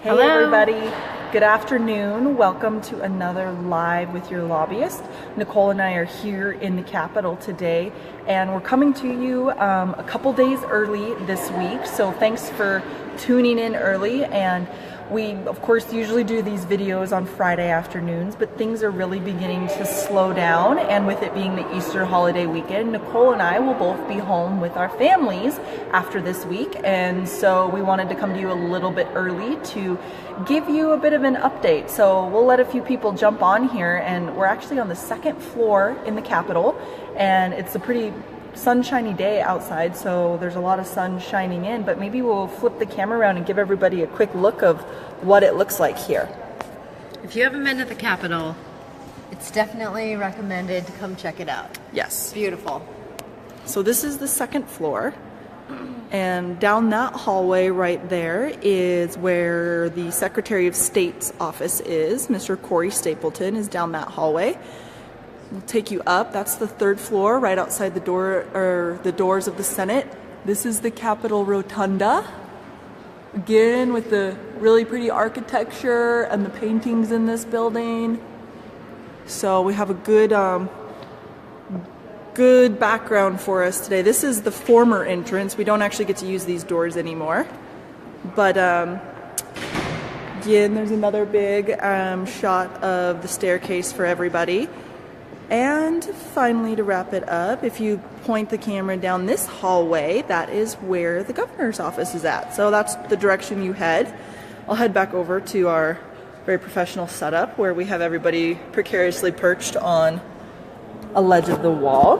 Hey Hello. everybody, good afternoon. Welcome to another Live with your Lobbyist. Nicole and I are here in the Capitol today, and we're coming to you a couple days early this week, so thanks for tuning in early. And we of course usually do these videos on Friday afternoons, but things are really beginning to slow down, and with it being the Easter holiday weekend, Nicole and I will both be home with our families after this week, and so we wanted to come to you a little bit early to give you a bit of an update. So we'll let a few people jump on here, and we're actually on the second floor in the Capitol, and it's a pretty sunshiny day outside, so there's a lot of sun shining in, but maybe we'll flip the camera around and give everybody a quick look of what it looks like here. If you haven't been to the Capitol, it's definitely recommended to come check it out. Yes. It's beautiful. So this is the second floor, and down that hallway right there is where the Secretary of State's office is. Mr. Corey Stapleton is down that hallway. We'll take you up. That's the third floor, right outside the door, or the doors of the Senate. This is the Capitol Rotunda. Again, with the really pretty architecture and the paintings in this building. So we have a good background for us today. This is the former entrance. We don't actually get to use these doors anymore. But again, there's another big shot of the staircase for everybody. And finally, to wrap it up, if you point the camera down this hallway, that is where the governor's office is at. So that's the direction you head. I'll head back over to our very professional setup where we have everybody precariously perched on a ledge of the wall.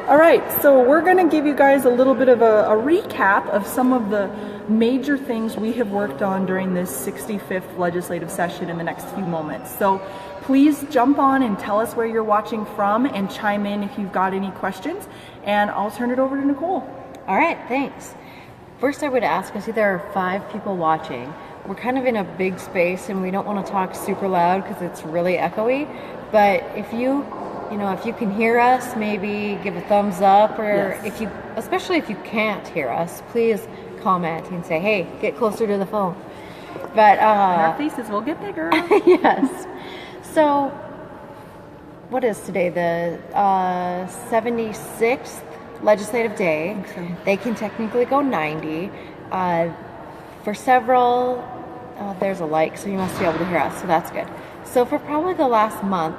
All right, so we're going to give you guys a little bit of a recap of some of the major things we have worked on during this 65th legislative session in the next few moments. So please jump on and tell us where you're watching from and chime in if you've got any questions, and I'll turn it over to Nicole. All right, thanks. First, I would ask, I see there are 5 people watching. We're kind of in a big space and we don't want to talk super loud because it's really echoey, but if you can hear us, maybe give a thumbs up, or Yes. especially if you can't hear us, please comment and say, hey, get closer to the phone. But Our faces will get bigger. yes. So, what is today? The 76th legislative day. I think so. They can technically go 90. For several, there's a like, so you must be able to hear us, so that's good. So for probably the last month,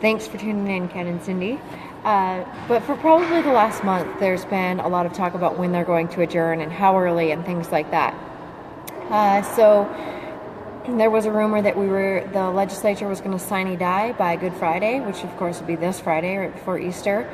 thanks for tuning in, Ken and Cindy. But for probably the last month, there's been a lot of talk about when they're going to adjourn and how early and things like that. So there was a rumor that the legislature was going to sine die by Good Friday, which of course would be this Friday, right before Easter.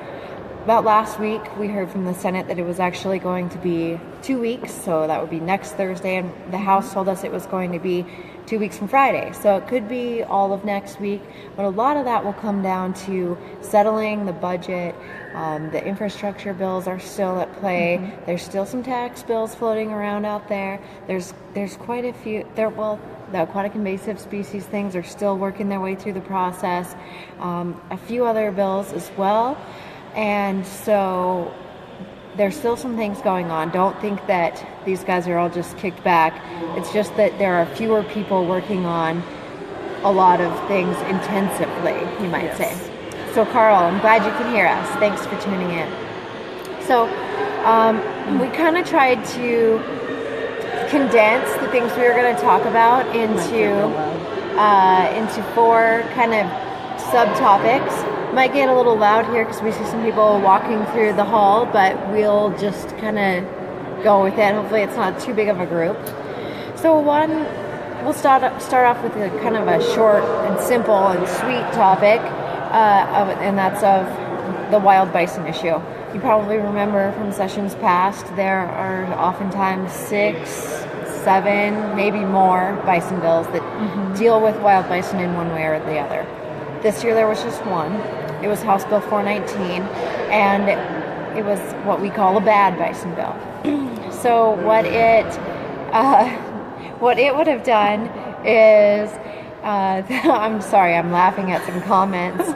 About last week, we heard from the Senate that it was actually going to be 2 weeks, so that would be next Thursday, and the House told us it was going to be 2 weeks from Friday. So it could be all of next week, but a lot of that will come down to settling the budget. The infrastructure bills are still at play. Mm-hmm. There's still some tax bills floating around out there. There's quite a few. The aquatic invasive species things are still working their way through the process. A few other bills as well. And so there's still some things going on. Don't think that these guys are all just kicked back. It's just that there are fewer people working on a lot of things intensively, you might say. So Carl, I'm glad you can hear us. Thanks for tuning in. So we kind of tried to condense the things we were going to talk about into 4 kind of subtopics. Might get a little loud here because we see some people walking through the hall, but we'll just kind of go with it. Hopefully it's not too big of a group. So we'll start off with a kind of a short and simple and sweet topic, and that's of the wild bison issue. You probably remember from sessions past, there are oftentimes 6, 7, maybe more bison bills that deal with wild bison in one way or the other. This year there was just one. It was House Bill 419, and it was what we call a bad bison bill. So what it would have done is, I'm sorry, I'm laughing at some comments.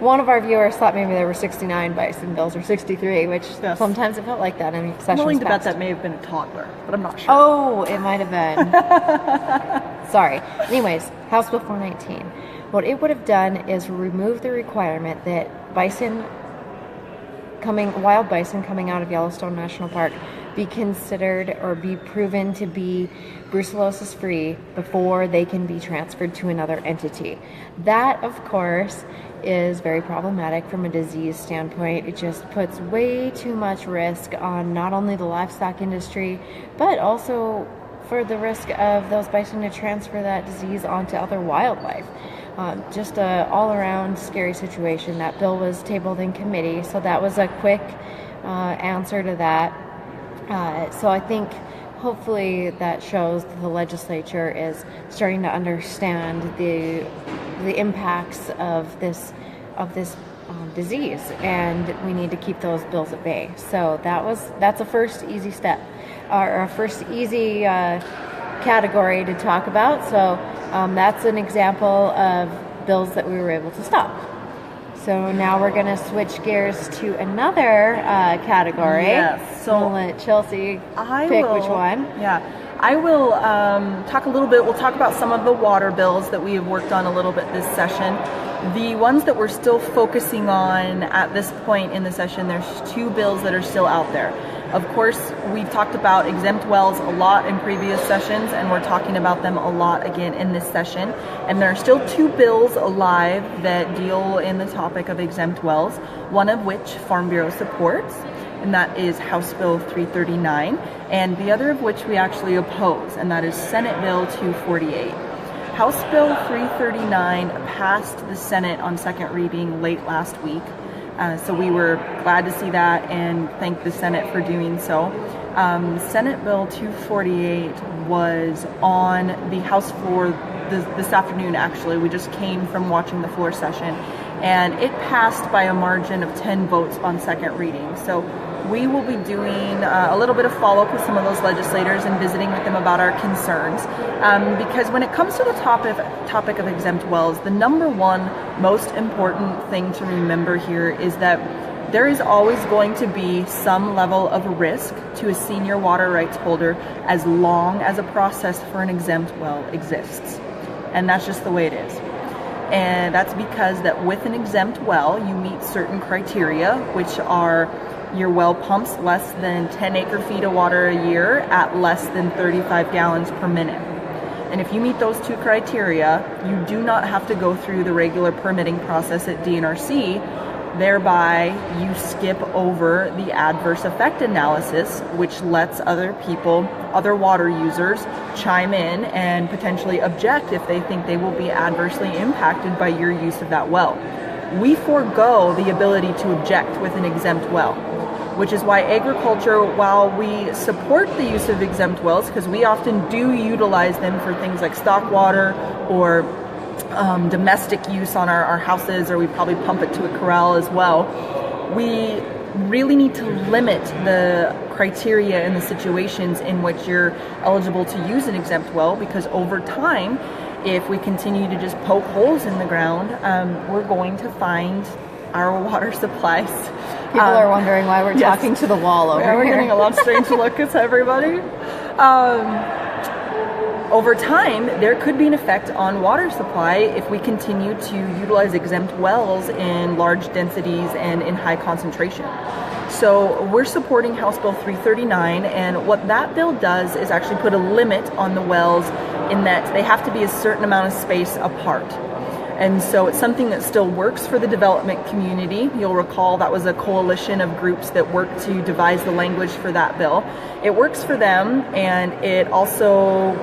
one of our viewers thought maybe there were 69 bison bills or 63, which Yes. sometimes it felt like that in I'm sessions willing to bet past. that may have been a toddler, but I'm not sure. Oh, it might have been. Sorry. Anyways, House Bill 419. What it would have done is remove the requirement that wild bison coming out of Yellowstone National Park be considered or be proven to be brucellosis free before they can be transferred to another entity. That, of course, is very problematic from a disease standpoint. It just puts way too much risk on not only the livestock industry, but also for the risk of those bison to transfer that disease onto other wildlife. Just a all-around scary situation. That bill was tabled in committee, so that was a quick answer to that. So I think hopefully that shows that the legislature is starting to understand the impacts of this disease, and we need to keep those bills at bay. So that's a first easy step, or a first easy category to talk about. So that's an example of bills that we were able to stop. So now we're going to switch gears to another category. Yes. So I'll let Chelsea pick which one. Yeah. I will talk a little bit. We'll talk about some of the water bills that we have worked on a little bit this session. The ones that we're still focusing on at this point in the session, there's 2 bills that are still out there. Of course, we've talked about exempt wells a lot in previous sessions, and we're talking about them a lot again in this session. And there are still 2 bills alive that deal in the topic of exempt wells, one of which Farm Bureau supports, and that is House Bill 339, and the other of which we actually oppose, and that is Senate Bill 248. House Bill 339 passed the Senate on second reading late last week. So we were glad to see that and thank the Senate for doing so. Senate Bill 248 was on the House floor this afternoon, actually. We just came from watching the floor session, and it passed by a margin of 10 votes on second reading. So we will be doing a little bit of follow-up with some of those legislators and visiting with them about our concerns. Because when it comes to the topic of exempt wells, the number one most important thing to remember here is that there is always going to be some level of risk to a senior water rights holder as long as a process for an exempt well exists. And that's just the way it is. And that's because that with an exempt well, you meet certain criteria, which are your well pumps less than 10 acre-feet of water a year at less than 35 gallons per minute. And if you meet those 2 criteria, you do not have to go through the regular permitting process at DNRC. Thereby, you skip over the adverse effect analysis, which lets other people, other water users, chime in and potentially object if they think they will be adversely impacted by your use of that well. We forego the ability to object with an exempt well, which is why agriculture, while we support the use of exempt wells, because we often do utilize them for things like stock water or domestic use on our houses, or we probably pump it to a corral as well, we really need to limit the criteria and the situations in which you're eligible to use an exempt well, because over time, if we continue to just poke holes in the ground, we're going to find our water supplies. People are wondering why we're talking to the wall over here. We're getting a lot of strange looks, everybody. Over time, there could be an effect on water supply if we continue to utilize exempt wells in large densities and in high concentration. So we're supporting House Bill 339, and what that bill does is actually put a limit on the wells in that they have to be a certain amount of space apart. And so it's something that still works for the development community. You'll recall that was a coalition of groups that worked to devise the language for that bill. It works for them, and it also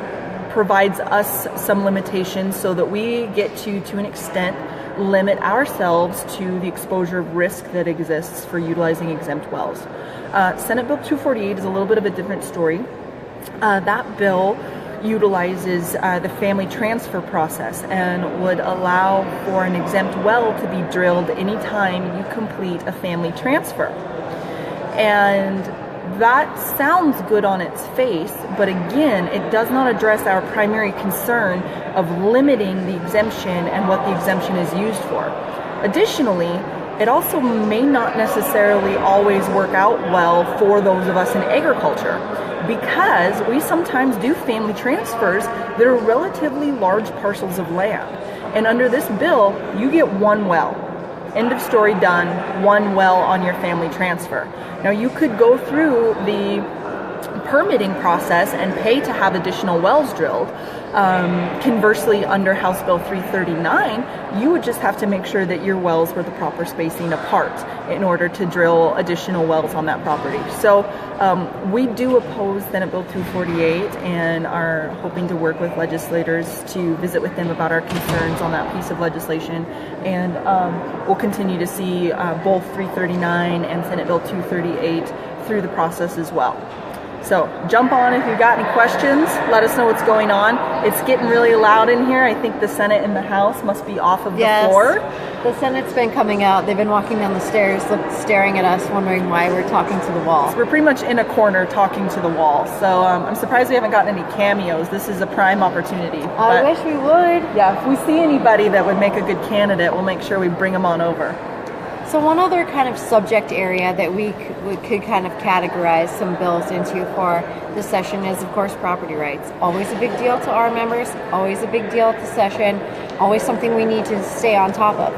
provides us some limitations so that we get to an extent, limit ourselves to the exposure of risk that exists for utilizing exempt wells. Senate Bill 248 is a little bit of a different story. That bill utilizes the family transfer process and would allow for an exempt well to be drilled anytime you complete a family transfer. And that sounds good on its face, but again, it does not address our primary concern of limiting the exemption and what the exemption is used for. Additionally, it also may not necessarily always work out well for those of us in agriculture, because we sometimes do family transfers that are relatively large parcels of land. And under this bill, you get one well. End of story, done. One well on your family transfer. Now, you could go through the permitting process and pay to have additional wells drilled. Conversely, under House Bill 339, you would just have to make sure that your wells were the proper spacing apart in order to drill additional wells on that property. So we do oppose Senate Bill 248 and are hoping to work with legislators to visit with them about our concerns on that piece of legislation. And we'll continue to see both 339 and Senate Bill 238 through the process as well. So jump on if you've got any questions. Let us know what's going on. It's getting really loud in here. I think the Senate and the House must be off of the floor. The Senate's been coming out. They've been walking down the stairs, staring at us, wondering why we're talking to the wall. So we're pretty much in a corner talking to the wall. So I'm surprised we haven't gotten any cameos. This is a prime opportunity. I wish we would. Yeah, if we see anybody that would make a good candidate, we'll make sure we bring them on over. So one other kind of subject area that we could kind of categorize some bills into for this session is, of course, property rights. Always a big deal to our members, always a big deal at the session, always something we need to stay on top of.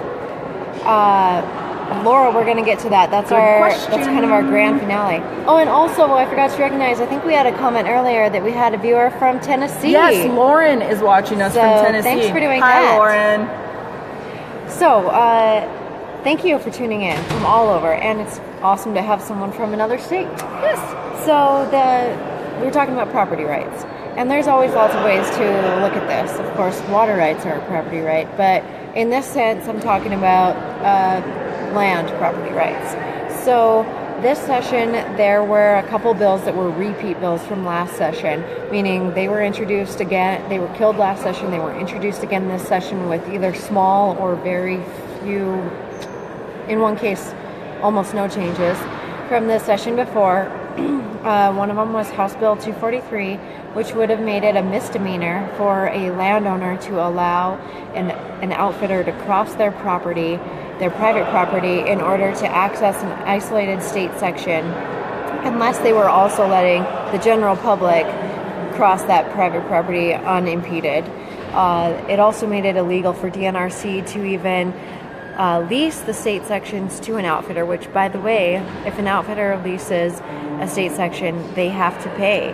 Laura, we're going to get to that. That's kind of our grand finale. Oh, and also, I forgot to recognize, I think we had a comment earlier that we had a viewer from Tennessee. Yes, Lauren is watching us from Tennessee. Thanks for doing that. Hi, Lauren. So, thank you for tuning in from all over, and it's awesome to have someone from another state. Yes. So we're talking about property rights, and there's always lots of ways to look at this. Of course, water rights are a property right, but in this sense, I'm talking about land property rights. So this session, there were a couple bills that were repeat bills from last session, meaning they were introduced again. They were killed last session. They were introduced again this session with either small or very few, in one case, almost no changes from the session before. One of them was House Bill 243, which would have made it a misdemeanor for a landowner to allow an outfitter to cross their property, their private property, in order to access an isolated state section, unless they were also letting the general public cross that private property unimpeded. It also made it illegal for DNRC to even lease the state sections to an outfitter, which, by the way, if an outfitter leases a state section, they have to pay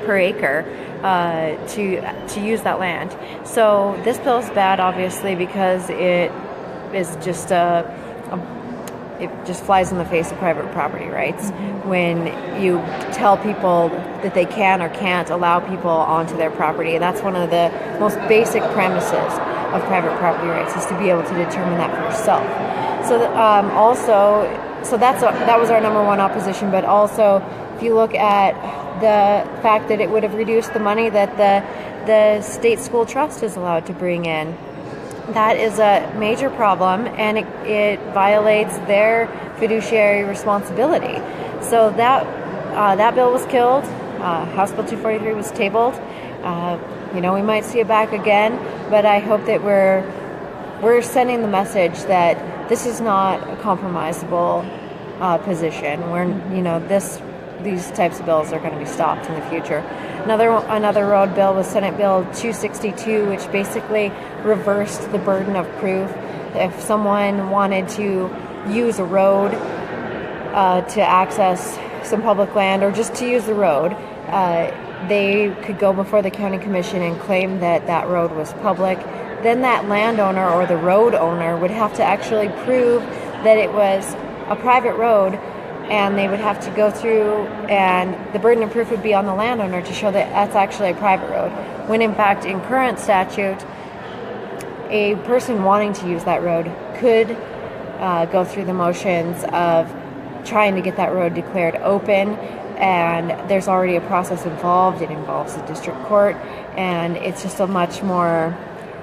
per acre to use that land. So this bill is bad, obviously, because it is just it just flies in the face of private property rights when you tell people that they can or can't allow people onto their property. That's one of the most basic premises of private property rights, is to be able to determine that for yourself. So that was our number one opposition. But also, if you look at the fact that it would have reduced the money that the state school trust is allowed to bring in, that is a major problem, and it violates their fiduciary responsibility. So that bill was killed. House Bill 243 was tabled. We might see it back again, but I hope that we're sending the message that this is not a compromisable position. These types of bills are going to be stopped in the future. Another road bill was Senate Bill 262, which basically reversed the burden of proof. If someone wanted to use a road to access some public land, or just to use the road, they could go before the county commission and claim that road was public. Then that landowner or the road owner would have to actually prove that it was a private road, and they would have to go through, and the burden of proof would be on the landowner to show that that's actually a private road, when in fact in current statute, a person wanting to use that road could go through the motions of trying to get that road declared open, and there's already a process involved. It involves the district court, and it's just a much more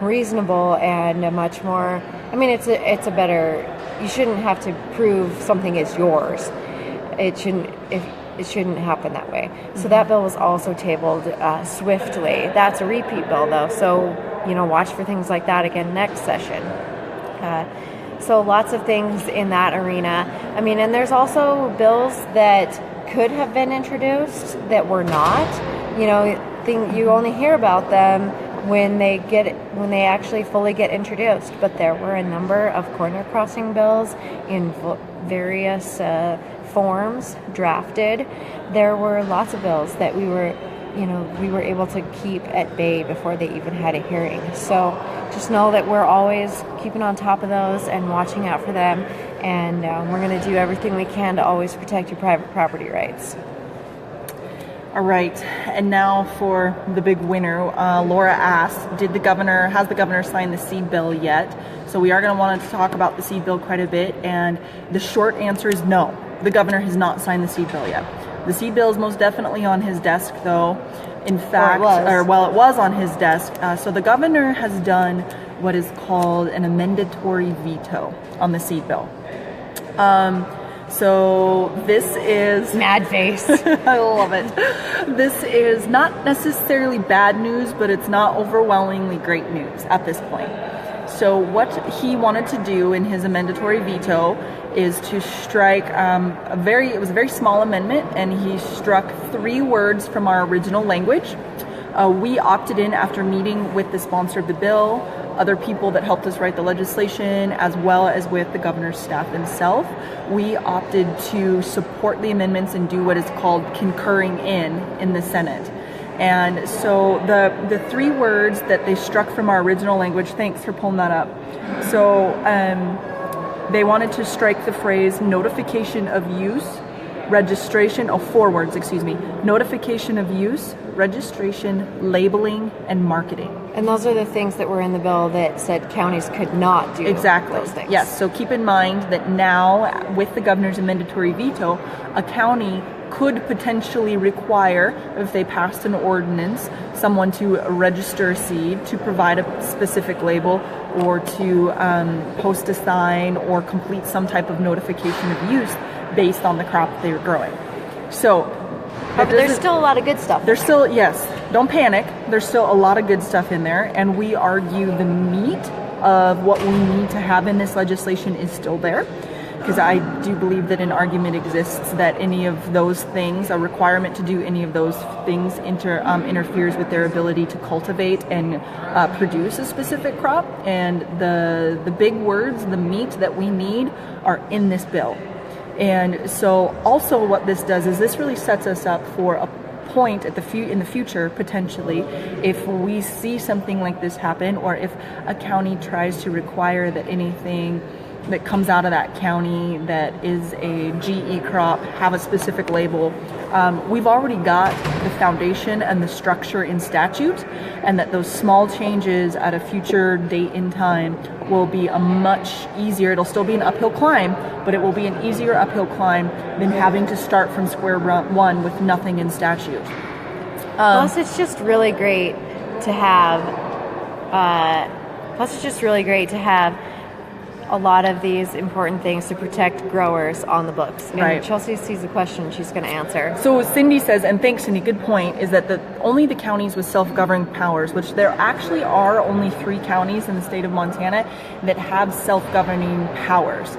reasonable and a much more, it's a better, you shouldn't have to prove something is yours. It shouldn't happen that way. So that bill was also tabled swiftly. That's a repeat bill, though, so watch for things like that again next session. So lots of things in that arena. I mean, and there's also bills that could have been introduced that were not. You know, you only hear about them when they actually fully get introduced. But there were a number of corner crossing bills in various forms drafted. There were lots of bills that we were able to keep at bay before they even had a hearing. So just know that we're always keeping on top of those and watching out for them, and we're going to do everything we can to always protect your private property rights. All right, and now for the big winner. Laura asks, has the governor signed the seed bill yet? So we are going to want to talk about the seed bill quite a bit, and the short answer is no. The governor has not signed the seed bill yet. The seed bill is most definitely on his desk, though. In fact, it was on his desk. So the governor has done what is called an amendatory veto on the seed bill. So this is... Mad face. I love it. This is not necessarily bad news, but it's not overwhelmingly great news at this point. So what he wanted to do in his amendatory veto is to strike it was a very small amendment, and he struck 3 words from our original language. We opted in after meeting with the sponsor of the bill, other people that helped us write the legislation, as well as with the governor's staff himself. We opted to support the amendments and do what is called concurring in the Senate. And so the 3 words that they struck from our original language, thanks for pulling that up. So they wanted to strike the phrase notification of use, registration, 4 words, notification of use, registration, labeling, and marketing. And those are the things that were in the bill that said counties could not do those things. Yes, so keep in mind that now with the governor's amendatory veto, a county could potentially require, if they passed an ordinance, someone to register a seed, to provide a specific label, or to post a sign or complete some type of notification of use based on the crop that they were growing. So there's still a lot of good stuff. There's still, yes, don't panic. There's still a lot of good stuff in there, and we argue the meat of what we need to have in this legislation is still there. Because I do believe that an argument exists that any of those things, a requirement to do any of those things interferes with their ability to cultivate and produce a specific crop. And the big words, the meat that we need, are in this bill. And so also what this does is this really sets us up for a point in the future, potentially, if we see something like this happen, or if a county tries to require that anything that comes out of that county that is a GE crop have a specific label. We've already got the foundation and the structure in statute, and that those small changes at a future date in time will be a much easier, it'll still be an uphill climb, but it will be an easier uphill climb than having to start from square one with nothing in statute. Plus, it's just really great to have a lot of these important things to protect growers on the books. And right. Chelsea sees a question she's going to answer. So Cindy says, and thanks Cindy, good point, is that only the counties with self-governing powers, which there actually are only 3 counties in the state of Montana that have self-governing powers.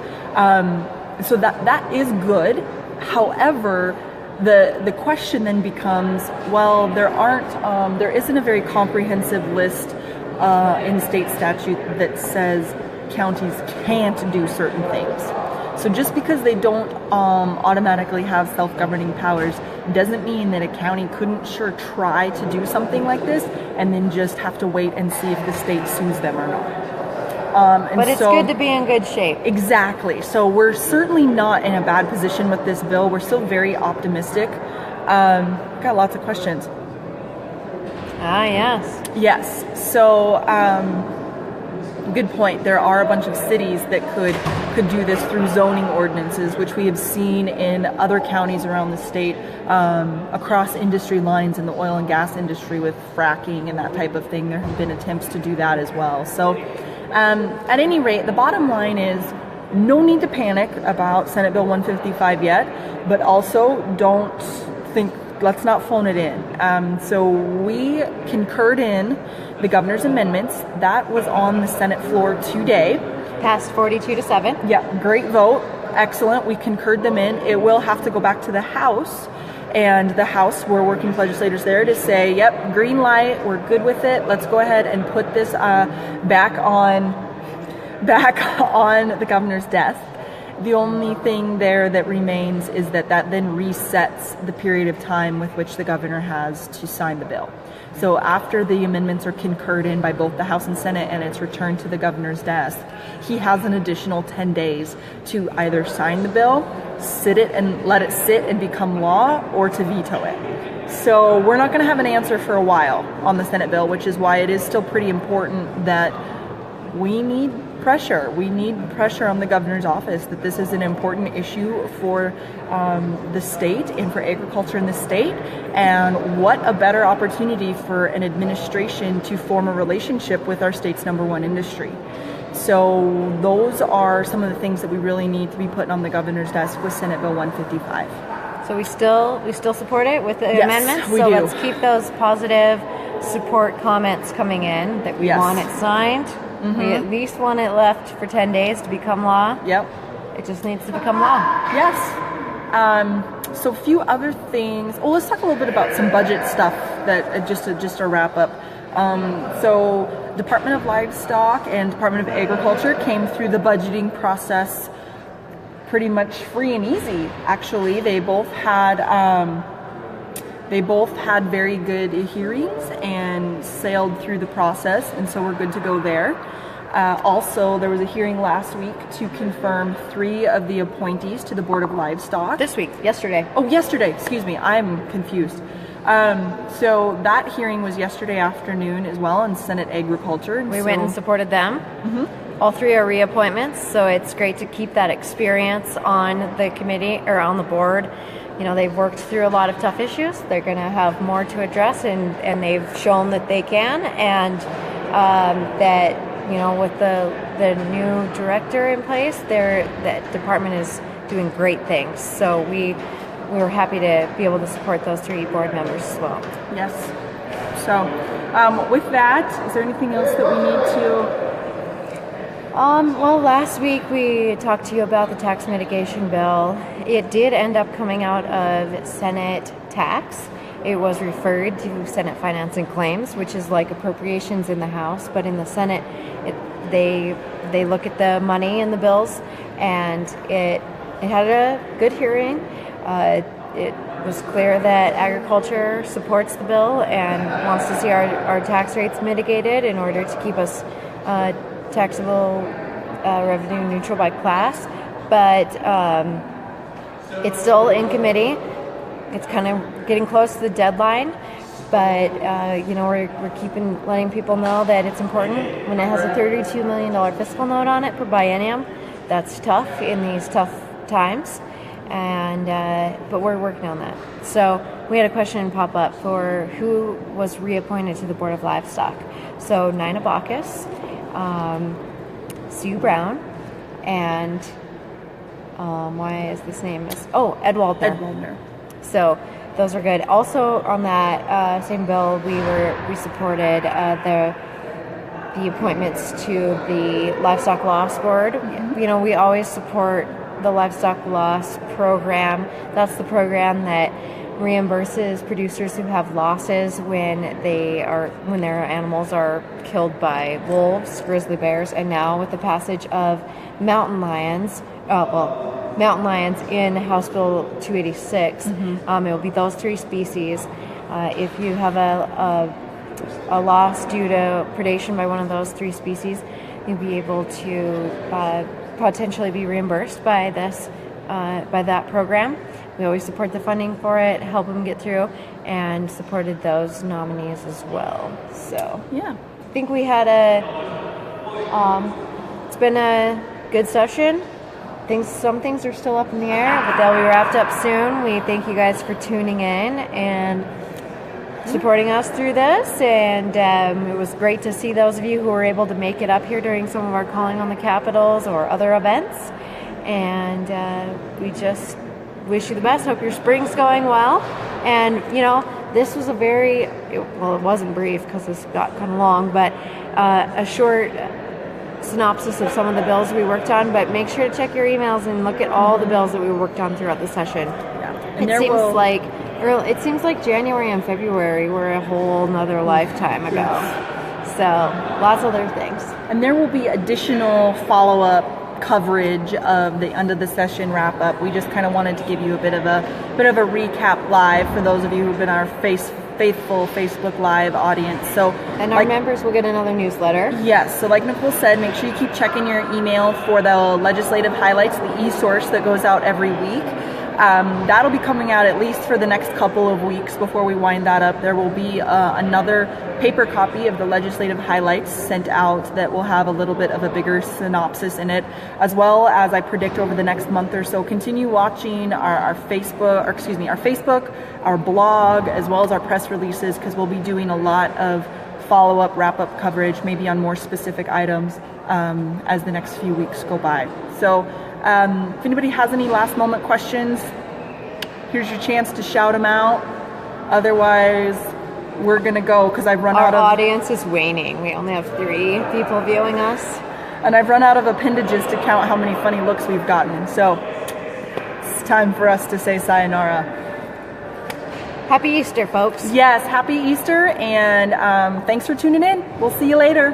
So that is good. However, the question then becomes, well, there isn't a very comprehensive list in state statute that says counties can't do certain things. So just because they don't automatically have self-governing powers doesn't mean that a county couldn't try to do something like this and then just have to wait and see if the state sues them or not. But it's good to be in good shape. Exactly. So we're certainly not in a bad position with this bill. We're still very optimistic. Got lots of questions. Yes. Yes. So good point. There are a bunch of cities that could do this through zoning ordinances, which we have seen in other counties around the state, across industry lines in the oil and gas industry with fracking and that type of thing. There have been attempts to do that as well. So at any rate, the bottom line is no need to panic about Senate Bill 155 yet, but also don't think, let's not phone it in. So we concurred in the governor's amendments. That was on the Senate floor today. Passed 42-7. Yeah, great vote. Excellent. We concurred them in. It will have to go back to the House. And the House, we're working with legislators there to say, yep, green light, we're good with it. Let's go ahead and put this back on the governor's desk. The only thing there that remains is that then resets the period of time with which the governor has to sign the bill. So after the amendments are concurred in by both the House and Senate and it's returned to the governor's desk, he has an additional 10 days to either sign the bill, sit it and let it sit and become law, or to veto it. So we're not going to have an answer for a while on the Senate bill, which is why it is still pretty important that we need pressure. We need pressure on the governor's office that this is an important issue for the state and for agriculture in the state. And what a better opportunity for an administration to form a relationship with our state's #1 industry. So those are some of the things that we really need to be putting on the governor's desk with Senate Bill 155. So we still support it with the Yes, amendments. we so do. let's keep those positive support comments coming in that we Yes. want it signed. We at least want it left for 10 days to become law. Yep. It just needs to become law. Yes. So a few other things. Well, let's talk a little bit about some budget stuff that just to wrap up. So Department of Livestock and Department of Agriculture came through the budgeting process pretty much free and easy. Actually, they both had very good hearings and sailed through the process, and so we're good to go there. Also, there was a hearing last week to confirm 3 of the appointees to the Board of Livestock. Yesterday. Oh, yesterday. Excuse me. I'm confused. So that hearing was yesterday afternoon as well in Senate Agriculture. We went and supported them. Mm-hmm. All 3 are reappointments, so it's great to keep that experience on the committee or on the board. You know, they've worked through a lot of tough issues. They're going to have more to address, and they've shown that they can, and that, you know, with the new director in place, that department is doing great things. So we were happy to be able to support those 3 board members as well. Yes. So with that, is there anything else that we need to... Well, last week we talked to you about the tax mitigation bill. It did end up coming out of Senate tax. It was referred to Senate Finance and Claims, which is like appropriations in the House, but in the Senate, they look at the money in the bills, and it had a good hearing. It was clear that agriculture supports the bill and wants to see our tax rates mitigated in order to keep us taxable revenue neutral by class, but it's still in committee. It's kind of getting close to the deadline, but you know, we're letting people know that it's important. When it has a $32 million fiscal note on it per biennium, that's tough in these tough times, and but we're working on that. So we had a question pop up for who was reappointed to the Board of Livestock. So Nina Bacchus, Sue Brown, and why is this name Ed Waldner. Ed Waldner. So those are good. Also on that same bill, we supported the appointments to the Livestock Loss Board. Mm-hmm. You know, we always support the Livestock Loss Program. That's the program that reimburses producers who have losses when their animals are killed by wolves, grizzly bears, and now with the passage of mountain lions in House Bill 286, mm-hmm. It will be those 3 species. If you have a loss due to predation by one of those 3 species, you'll be able to potentially be reimbursed by that program. We always support the funding for it, help them get through, and supported those nominees as well. So yeah, I think we had it's been a good session. Some things are still up in the air, but they'll be wrapped up soon. We thank you guys for tuning in and supporting us through this, and it was great to see those of you who were able to make it up here during some of our Calling on the Capitals or other events, and we just wish you the best. Hope your spring's going well. And you know, this was it wasn't brief because this got kind of long, but a short synopsis of some of the bills we worked on, but make sure to check your emails and look at all the bills that we worked on throughout the session. Yeah. It seems like January and February were a whole nother lifetime ago. Yes. So lots of other things. And there will be additional follow-up coverage of the end of the session wrap up. We just kind of wanted to give you a bit of a recap live for those of you who've been our faithful Facebook Live audience. So, and our members will get another newsletter. Yes. So like Nicole said, make sure you keep checking your email for the legislative highlights, the e-source that goes out every week. That'll be coming out at least for the next couple of weeks before we wind that up. There will be another paper copy of the legislative highlights sent out that will have a little bit of a bigger synopsis in it, as well as I predict over the next month or so. Continue watching our Facebook, our blog, as well as our press releases, because we'll be doing a lot of follow-up, wrap-up coverage, maybe on more specific items as the next few weeks go by. So if anybody has any last moment questions, here's your chance to shout them out. Otherwise, we're going to go because I've run out of... Our audience is waning. We only have 3 people viewing us. And I've run out of appendages to count how many funny looks we've gotten. So it's time for us to say sayonara. Happy Easter, folks. Yes, happy Easter, and thanks for tuning in. We'll see you later.